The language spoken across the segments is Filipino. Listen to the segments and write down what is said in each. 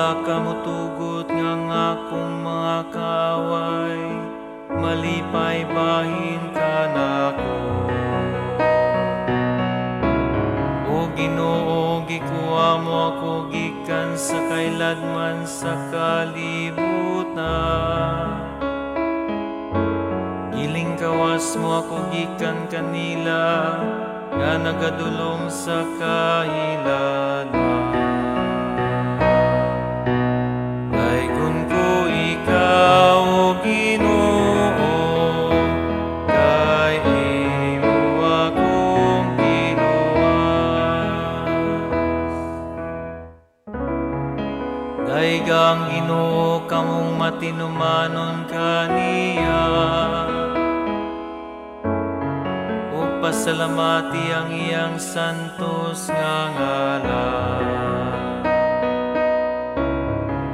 wala ka motugot nga akong mga kaaway, malipay bahin ka nako. O Ginoo, gikuha mo ako gikan sa kailadman sa kalibutan. Giling kawas mo ako gikan kanila nga nagadulong sa kahiladan. Daygon ko ikaw, O Ginoo, kay imo akong giluwas. Daygang Ginoo, kamong matinumanon kaniya, pasalamati ang iyang santos nga ngalan.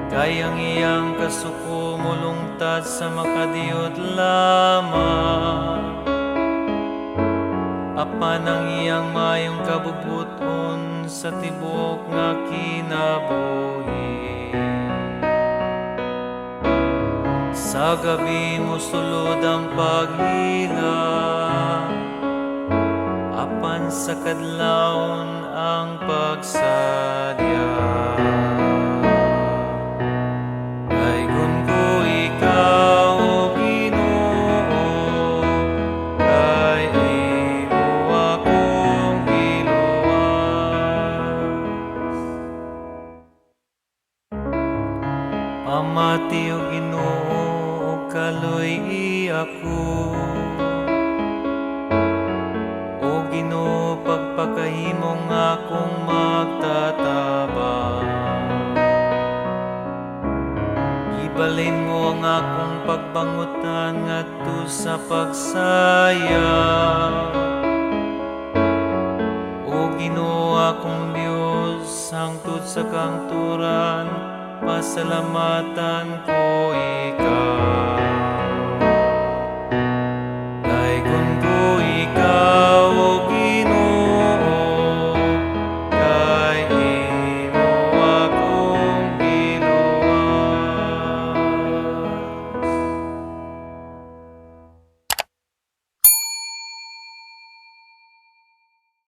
Kay ang iyang kasuko mulungtad sa makadiyot lamang, apan ang iyang mayong kabubuton sa tibok nga kinabuhi. Sa gabi mo sulod ang paghila, apan sa kadlawon ang pagsadya. Daygon ko ikaw, O Ginoo, kay imo akong giluwas. Pamati, O Ginoo, kaloy ako. Ginoo, pagpakahimo nga akong magtatabang. Ibalin mo ang akong pagbangutan ngadto sa pagsayang. O Ginoo, akong Dios, hangtod sa kangturan, pasalamatan ko ikaw.